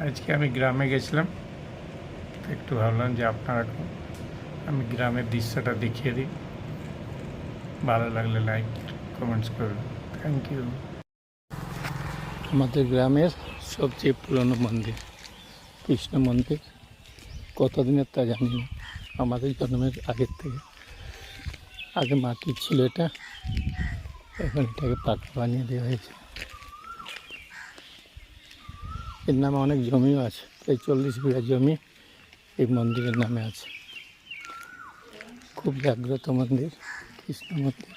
আজকে আমি গ্রামে গেছিলাম, একটু ভাবলাম যে আপনারা আমি গ্রামের দৃশ্যটা দেখিয়ে দিই। ভালো লাগলে লাইক কমেন্টস করবেন। Thank you. আমাদের গ্রামের সবচেয়ে পুরনো মন্দির, কৃষ্ণ মন্দির। কতদিনের তা জানি না, আমাদের জন্মের আগের থেকে। আগে মাটির ছিল এটা, এখন এটাকে পাকা বানিয়ে দেওয়া হয়েছে। এর নামে অনেক জমিও আছে, প্রায় 40 বিঘা জমি এই মন্দিরের নামে আছে। খুব জাগ্রত মন্দির, কৃষ্ণ মন্দির।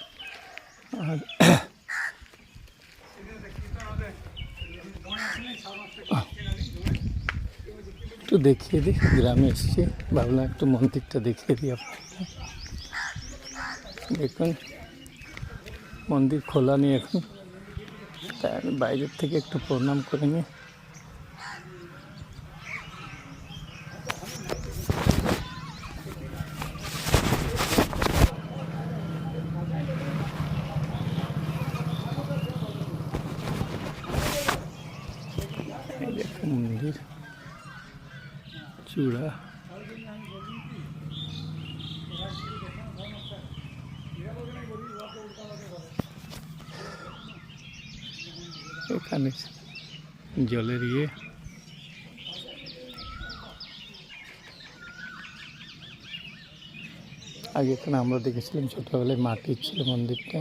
আর একটু দেখিয়ে দিই, গ্রামে এসেছি, ভাবলাম একটু মন্দিরটা দেখিয়ে দিই আপনাকে। দেখুন, মন্দির খোলা নেই এখন, তাই আমি বাইরের থেকে একটু প্রণাম করে নিই। মন্দির চূড়া, এখানে জলের আগে এখানে আমরা দেখেছিলাম ছোটবেলায় মাটির ছিল মন্দিরটা।